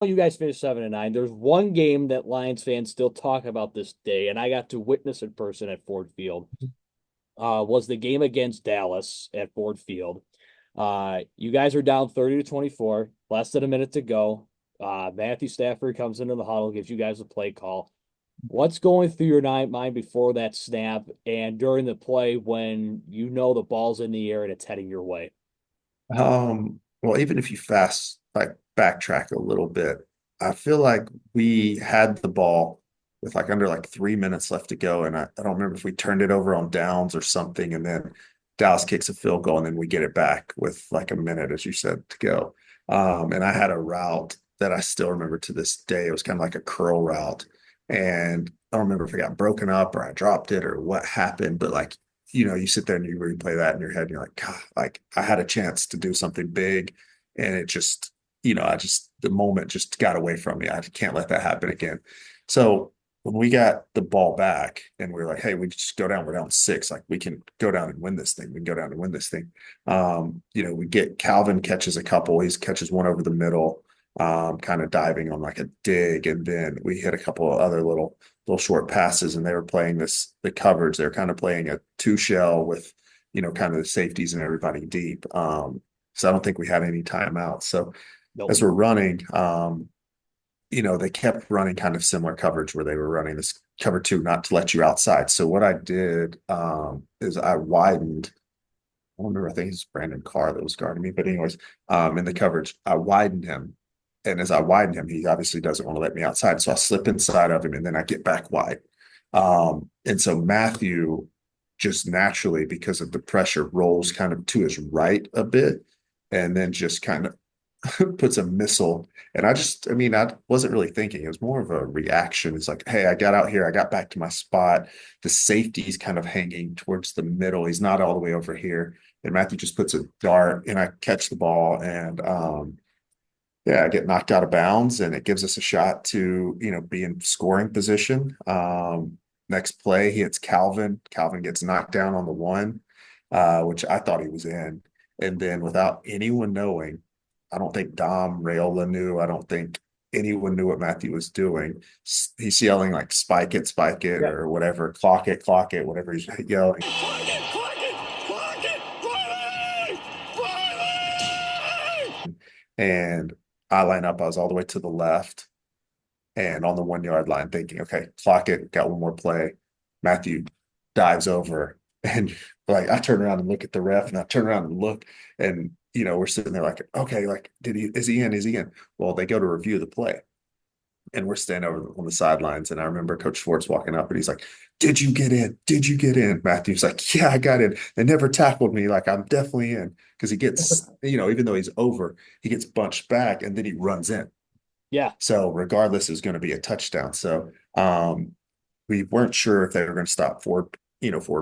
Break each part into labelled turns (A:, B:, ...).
A: You guys finished 7-9. There's one game that Lions fans still talk about this day, and I got to witness in person at Ford Field. Was the game against Dallas at Ford Field. You guys are down 30-24, less than a minute to go. Matthew Stafford comes into the huddle, gives you guys a play call. What's going through your mind before that snap and during the play when you know the ball's in the air and it's heading your way?
B: Well, even if you like backtrack a little bit, I feel like we had the ball with like under like 3 minutes left to go. And I don't remember if we turned it over on downs or something. And then Dallas kicks a field goal and then we get it back with like a minute, as you said, to go. And I had a route that I still remember to this day. It was kind of like a curl route. And I don't remember if it got broken up or I dropped it or what happened, but like you sit there and you replay that in your head and you're like, God, like I had a chance to do something big and it just, the moment just got away from me. I can't let that happen again. So when we got the ball back and we are like, hey, we just go down, we're down six, like we can go down and win this thing. We can go down and win this thing. We get Calvin catches a couple, he catches one over the middle, kind of diving on like a dig. And then we hit a couple of other little short passes and they were playing the coverage. They're kind of playing a two shell with, kind of the safeties and everybody deep. So I don't think we had any timeouts. So
A: Nope.
B: as we're running, they kept running kind of similar coverage where they were running this cover two, not to let you outside. So what I did is I widened. I don't remember, I think it's Brandon Carr that was guarding me, but anyways, in the coverage, I widened him. And as I widen him, he obviously doesn't want to let me outside. So I slip inside of him and then I get back wide. And so Matthew just naturally, because of the pressure, rolls kind of to his right a bit and then just kind of puts a missile. And I wasn't really thinking. It was more of a reaction. It's like, hey, I got out here, I got back to my spot. The safety's kind of hanging towards the middle. He's not all the way over here. And Matthew just puts a dart and I catch the ball and yeah, I get knocked out of bounds and it gives us a shot to, be in scoring position. Next play, he hits Calvin. Calvin gets knocked down on the one, which I thought he was in. And then without anyone knowing, I don't think Dom Rayola knew. I don't think anyone knew what Matthew was doing. He's yelling like spike it,
A: Yeah.
B: or whatever, clock it, whatever he's yelling. Clock it, clock it, clock it, Riley! Riley! And I line up, I was all the way to the left and on the 1 yard line thinking, okay, clock it, got one more play. Matthew dives over and like I turn around and look at the ref and I turn around and look and we're sitting there like, okay, like is he in? Is he in? Well, they go to review the play and we're standing over on the sidelines. And I remember Coach Schwartz walking up and he's like, did you get in? Did you get in? Matthew's like, yeah, I got in. They never tackled me. Like, I'm definitely in. Because he gets, even though he's over, he gets bunched back and then he runs in.
A: Yeah.
B: So regardless, is going to be a touchdown. So we weren't sure if they were going to stop forward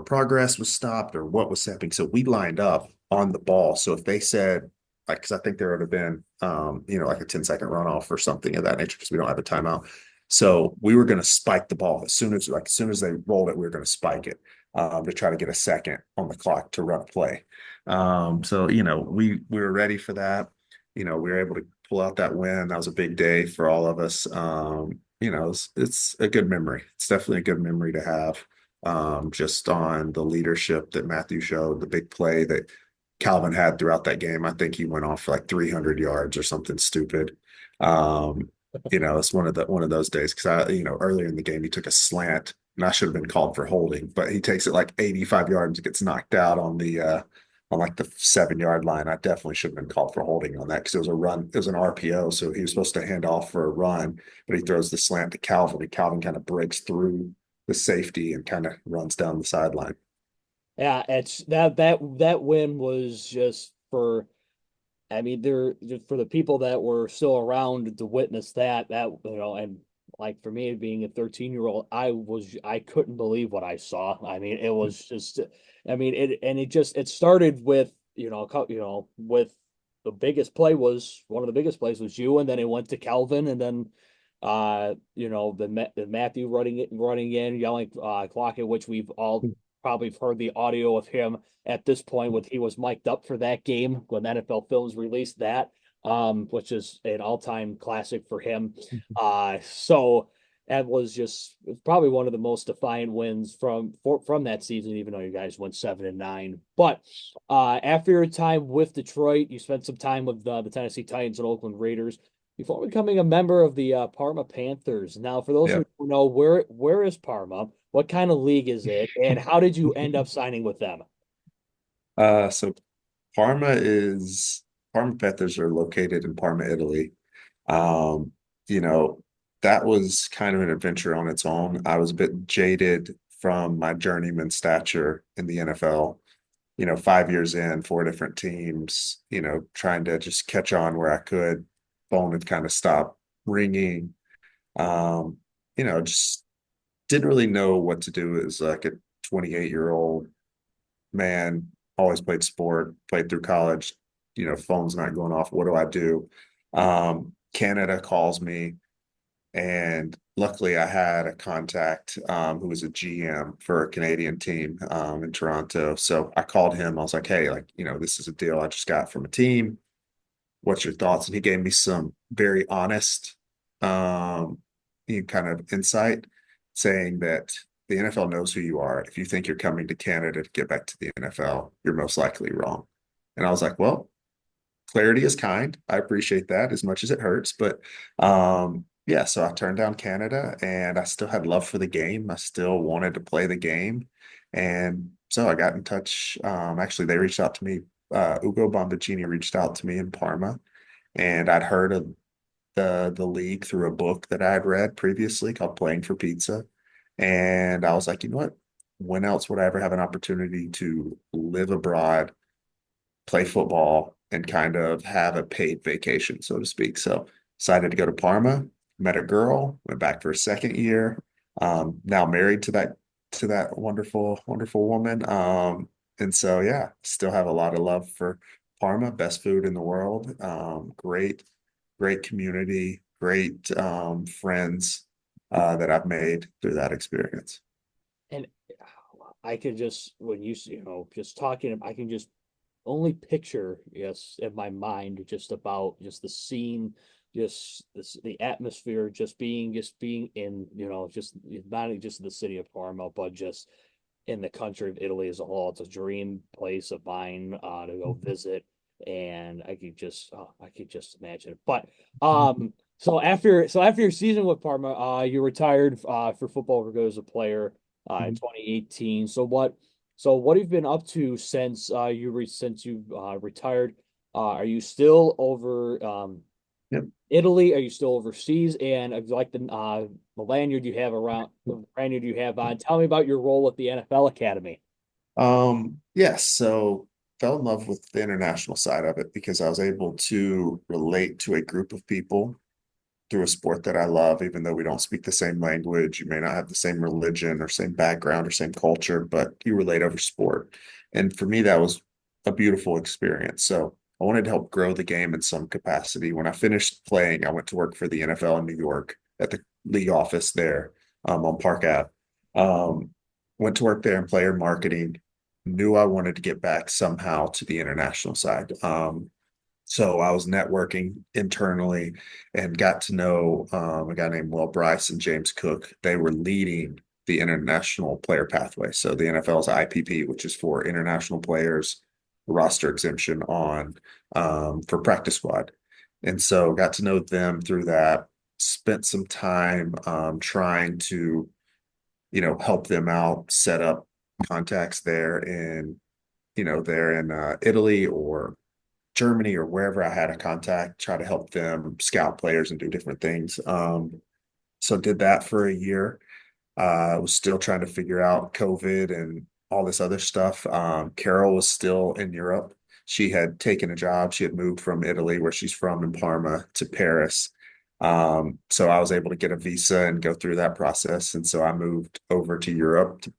B: progress was stopped or what was happening. So we lined up on the ball. So if they said, like, because I think there would have been, like a 10-second runoff or something of that nature because we don't have a timeout. So we were going to spike the ball as soon as they rolled it, we were going to spike it to try to get a second on the clock to run a play. So we were ready for that. We were able to pull out that win. That was a big day for all of us. It's a good memory. It's definitely a good memory to have. Just on the leadership that Matthew showed, the big play that Calvin had throughout that game. I think he went off for like 300 yards or something stupid. It's one of those days because earlier in the game he took a slant and I should have been called for holding, but he takes it like 85 yards and gets knocked out on like the 7 yard line. I definitely should have been called for holding on that because it was a run, it was an RPO. So he was supposed to hand off for a run, but he throws the slant to Calvin and Calvin kind of breaks through the safety and kind of runs down the sideline.
A: Yeah, it's that win was just for I mean, there just for the people that were still around to witness that and like for me being a 13-year-old, I couldn't believe what I saw. I mean, it was just I mean it started with with the biggest play was one of the biggest plays was you, and then it went to Calvin, and then the Matthew running in yelling clock it, which we've all probably heard the audio of him at this point with he was mic'd up for that game when NFL Films released that. which is an all-time classic for him. So that was just probably one of the most defiant wins from that season, even though you guys went 7-9. But after your time with Detroit, you spent some time with the Tennessee Titans and Oakland Raiders before becoming a member of the Parma Panthers. Now, for those who
B: Yep.
A: don't know, where is Parma? What kind of league is it? And how did you end up signing with them?
B: So Parma Panthers are located in Parma, Italy. Um, you know, that was kind of an adventure on its own. I was a bit jaded from my journeyman stature in the NFL. 5 years in, four different teams, trying to just catch on where I could. Phone had kind of stopped ringing. Um, just didn't really know what to do as like a 28-year-old man, always played sport, played through college, phone's not going off. What do I do? Canada calls me, and luckily I had a contact who was a GM for a Canadian team in Toronto. So I called him. I was like, hey, like, this is a deal I just got from a team. What's your thoughts? And he gave me some very honest um, kind of insight, saying that the NFL knows who you are. If you think you're coming to Canada to get back to the NFL, you're most likely wrong. And I was like, well, clarity is kind. I appreciate that as much as it hurts. But yeah, so I turned down Canada, and I still had love for the game. I still wanted to play the game. And so I got in touch. Actually, they reached out to me. Ugo Bombacini reached out to me in Parma, and I'd heard of the league through a book that I had read previously called Playing for Pizza. And I was like, you know what? When else would I ever have an opportunity to live abroad, play football, and kind of have a paid vacation, so to speak? So decided to go to Parma, met a girl, went back for a second year. Now married to that wonderful, wonderful woman. And so yeah, still have a lot of love for Parma, best food in the world. Great community, great friends that I've made through that experience.
A: And I could just when just talking, I can just only picture, yes, in my mind, just about just the scene, the atmosphere, just being in, just not just the city of Parma, but just in the country of Italy as a whole. It's a dream place of mine to go visit, and I could just imagine it. But so after your season with Parma, you retired for football for good as a player in 2018. So what have you been up to since you retired? Are you still over
B: Yep.
A: Italy? Are you still overseas? And like the lanyard you have on. Tell me about your role at the NFL Academy.
B: Yes, so fell in love with the international side of it because I was able to relate to a group of people through a sport that I love, even though we don't speak the same language. You may not have the same religion or same background or same culture, but you relate over sport. And for me, that was a beautiful experience. So I wanted to help grow the game in some capacity. When I finished playing, I went to work for the NFL in New York at the league office there on Park Ave. Um, Went to work there in player marketing, knew I wanted to get back somehow to the international side. So I was networking internally and got to know a guy named Will Bryce and James Cook. They were leading the international player pathway. So the NFL's IPP, which is for international players, roster exemption on for practice squad. And so got to know them through that, spent some time trying to, help them out, set up contacts there in Italy or Germany or wherever I had a contact, try to help them scout players and do different things. So did that for a year. I was still trying to figure out COVID and all this other stuff. Carol was still in Europe. She had taken a job. She had moved from Italy, where she's from in Parma, to Paris. So I was able to get a visa and go through that process. And so I moved over to Europe to,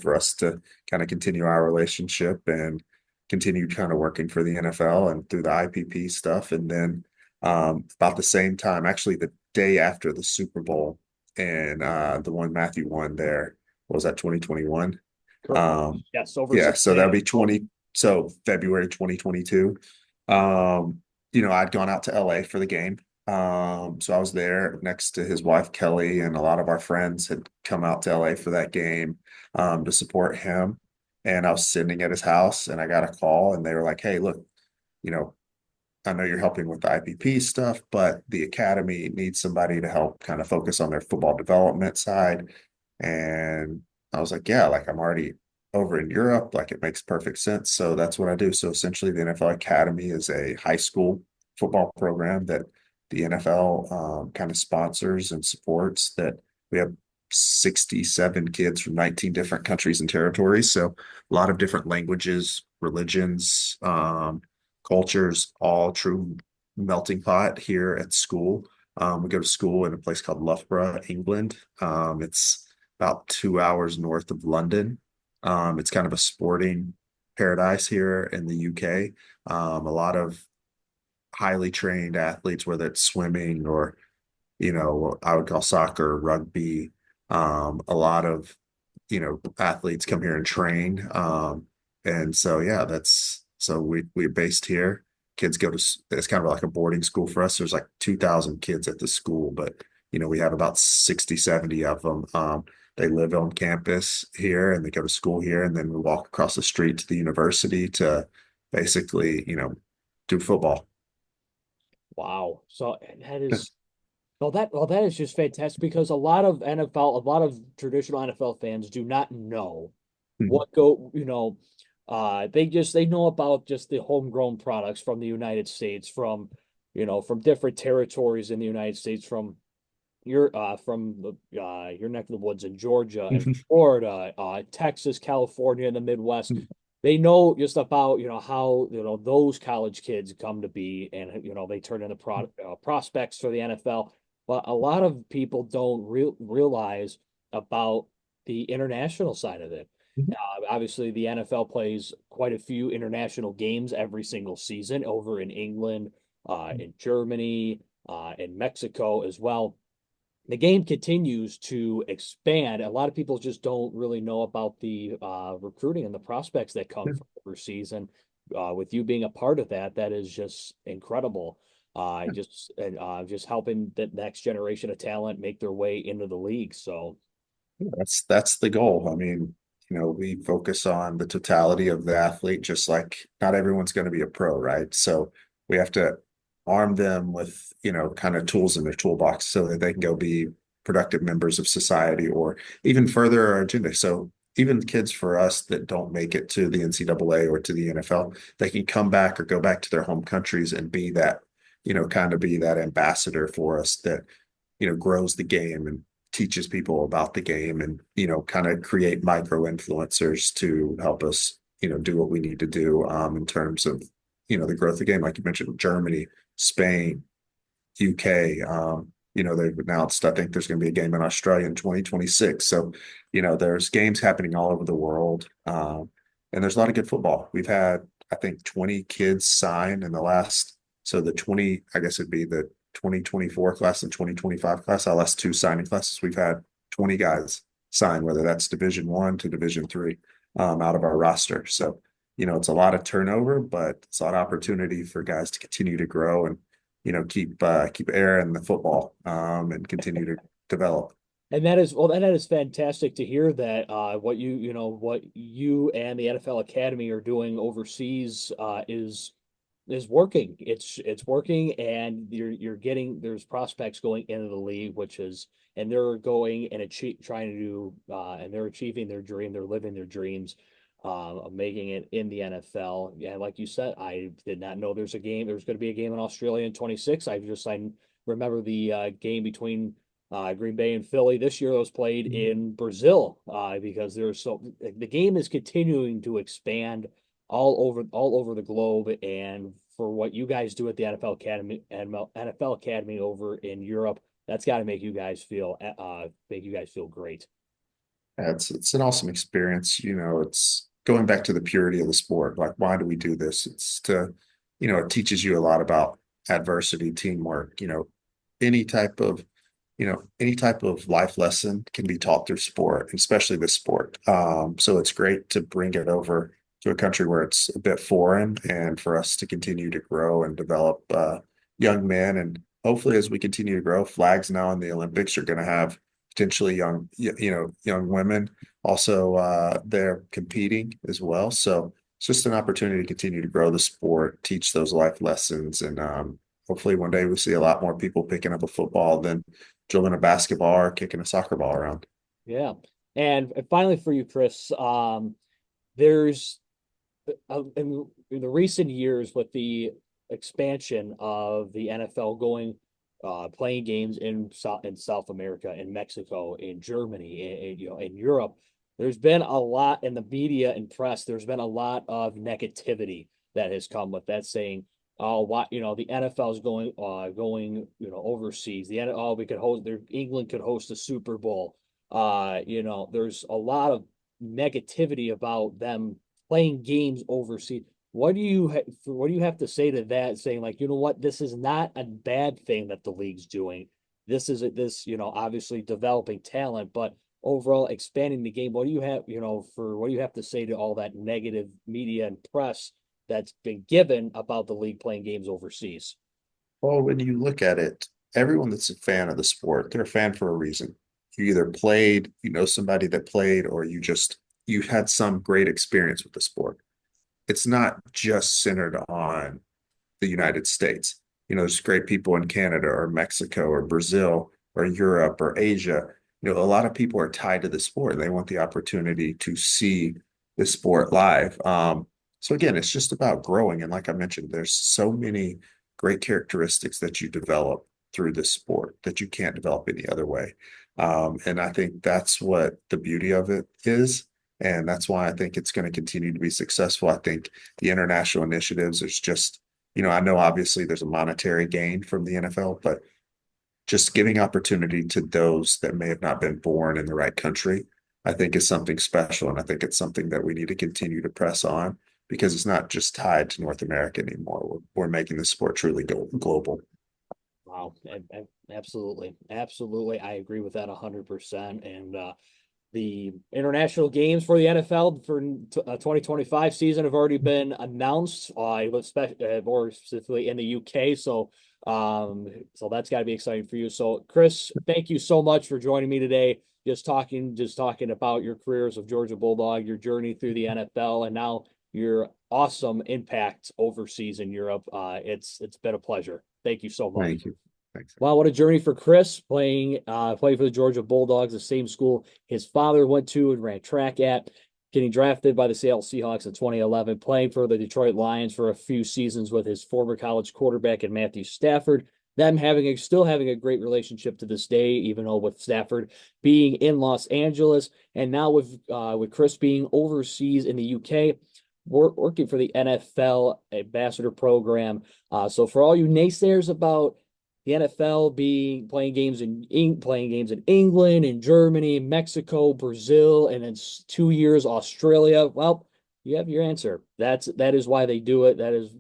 B: for us to kind of continue our relationship and continue kind of working for the NFL and through the IPP stuff. And then about the same time, actually the day after the Super Bowl, and the one Matthew won there, what was that, 2021?
A: Correct.
B: Um,
A: Yes, over
B: yeah,
A: six
B: so
A: and a
B: that'll
A: half.
B: be 20, so February 2022. Um, I'd gone out to LA for the game. So I was there next to his wife, Kelly, and a lot of our friends had come out to LA for that game to support him. And I was sitting at his house and I got a call and they were like, hey, look, you know, I know you're helping with the IPP stuff, but the academy needs somebody to help kind of focus on their football development side. And I was like, yeah, like I'm already over in Europe, like it makes perfect sense. So that's what I do. So essentially, the NFL Academy is a high school football program that the NFL kind of sponsors and supports. That we have 67 kids from 19 different countries and territories. So a lot of different languages, religions, cultures, all true melting pot here at school. We go to school in a place called Loughborough, England. It's about 2 hours north of London. It's kind of a sporting paradise here in the UK. A lot of highly trained athletes, whether it's swimming or, I would call soccer, rugby. A lot of, athletes come here and train. And so, yeah, we're based here. Kids go to, it's kind of like a boarding school for us. There's like 2,000 kids at the school, but, we have about 60, 70 of them. They live on campus here and they go to school here. And then we walk across the street to the university to basically, do football.
A: Wow. So that is that is just fantastic because a lot of NFL, a lot of traditional NFL fans do not know what go, they know about just the homegrown products from the United States, from from different territories in the United States, from your neck of the woods in Georgia and Florida, Texas, California, and the Midwest. They know just about how those college kids come to be, and they turn into prospects for the NFL. But a lot of people don't realize about the international side of it. Obviously, the NFL plays quite a few international games every single season over in England, in Germany, in Mexico as well. The game continues to expand. A lot of people just don't really know about the recruiting and the prospects that come from overseas. And with you being a part of that, that is just incredible. Just helping the next generation of talent make their way into the league. So
B: That's the goal. I mean, we focus on the totality of the athlete, just like not everyone's going to be a pro, right? So we have to arm them with, kind of tools in their toolbox so that they can go be productive members of society or even further our agenda. So even kids for us that don't make it to the NCAA or to the NFL, they can come back or go back to their home countries and be that, kind of be that ambassador for us that, grows the game and teaches people about the game and kind of create micro influencers to help us do what we need to do in terms of the growth of the game, like you mentioned, Germany, Spain, UK. They've announced, I think there's going to be a game in Australia in 2026. So there's games happening all over the world, and there's a lot of good football. We've had, I think, 20 kids sign in the last, so the 20, I guess it'd be the 2024 class and 2025 class, our last two signing classes. We've had 20 guys sign, whether that's Division 1 to Division 3, out of our roster. So it's a lot of turnover, but it's a lot of opportunity for guys to continue to grow and keep air in the football and continue to develop.
A: and that is fantastic to hear that what you and the NFL Academy are doing overseas is working. It's working, and you're getting there's prospects going into the league, which is and they're going and trying to do and they're achieving their dream. They're living their dreams of making it in the NFL. Yeah, like you said, I did not know there's a game. There's going to be a game in Australia in 26. I remember the game between Green Bay and Philly this year that was played in Brazil because the game is continuing to expand all over the globe, and for what you guys do at the NFL Academy over in Europe, that's got to make you guys feel great.
B: It's an awesome experience. It's going back to the purity of the sport. Like, why do we do this? It's to, it teaches you a lot about adversity, teamwork, any type of, any type of life lesson can be taught through sport, especially this sport. So it's great to bring it over to a country where it's a bit foreign, and for us to continue to grow and develop young men. And hopefully, as we continue to grow, flags now in the Olympics are going to have potentially young women also they're competing as well. So it's just an opportunity to continue to grow the sport, teach those life lessons, and hopefully one day we see a lot more people picking up a football than drilling a basketball or kicking a soccer ball around.
A: Yeah. And finally for you, Kris, there's in the recent years with the expansion of the NFL going playing games in South America, in Mexico, in Germany, in Europe, there's been a lot in the media and press. There's been a lot of negativity that has come with that, saying, "Oh, what the NFL is going overseas. We could host England could host a Super Bowl." There's a lot of negativity about them playing games overseas. What do you have to say to that? Saying like, you know what, this is not a bad thing that the league's doing. Obviously developing talent, but overall expanding the game. What do you have, what do you have to say to all that negative media and press that's been given about the league playing games overseas?
B: Well, when you look at it, everyone that's a fan of the sport, they're a fan for a reason. You either played, you know somebody that played, or you had some great experience with the sport. It's not just centered on the United States. There's great people in Canada or Mexico or Brazil or Europe or Asia. A lot of people are tied to the sport. They want the opportunity to see the sport live. So again, it's just about growing. And like I mentioned, there's so many great characteristics that you develop through this sport that you can't develop any other way. And I think that's what the beauty of it is. And that's why I think it's going to continue to be successful. I think the international initiatives is just, I know obviously there's a monetary gain from the NFL, but just giving opportunity to those that may have not been born in the right country, I think is something special. And I think it's something that we need to continue to press on, because it's not just tied to North America anymore. We're making the sport truly global.
A: Wow, absolutely, absolutely, I agree with that 100%. And the international games for the NFL for 2025 season have already been announced, more specifically in the UK. So that's got to be exciting for you. So, Kris, thank you so much for joining me today. Just talking about your careers of Georgia Bulldog, your journey through the NFL, and now your awesome impact overseas in Europe. It's been a pleasure. Thank you so much.
B: Thank you. Thanks.
A: Wow, what a journey for Kris playing for the Georgia Bulldogs, the same school his father went to and ran track at, getting drafted by the Seattle Seahawks in 2011, playing for the Detroit Lions for a few seasons with his former college quarterback and Matthew Stafford. Them still having a great relationship to this day, even though with Stafford being in Los Angeles, and now with Kris being overseas in the UK, working for the NFL ambassador program. So for all you naysayers about the NFL playing games in England, in Germany, Mexico, Brazil, and in 2 years Australia, well, you have your answer. That is why they do it. That is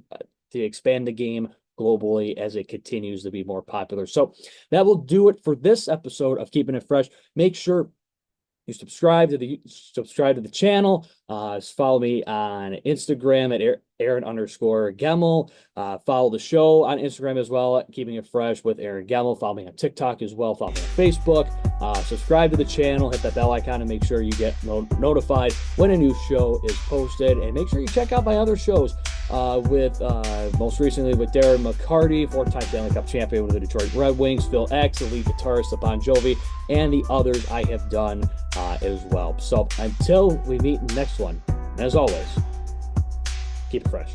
A: to expand the game globally as it continues to be more popular. So that will do it for this episode of Keeping It Fresh. Make sure you subscribe to the channel. Follow me on Instagram at Aaron_Gemmel. Follow the show on Instagram as well, Keeping It Fresh with Aaron Gemmel. Follow me on TikTok as well. Follow me on Facebook. Subscribe to the channel. Hit that bell icon to make sure you get notified when a new show is posted. And make sure you check out my other shows with most recently with Darren McCarty, 4-time Stanley Cup champion with the Detroit Red Wings, Phil X, the lead guitarist of Bon Jovi, and the others I have done as well. So until we meet in the next one, as always, keep it fresh.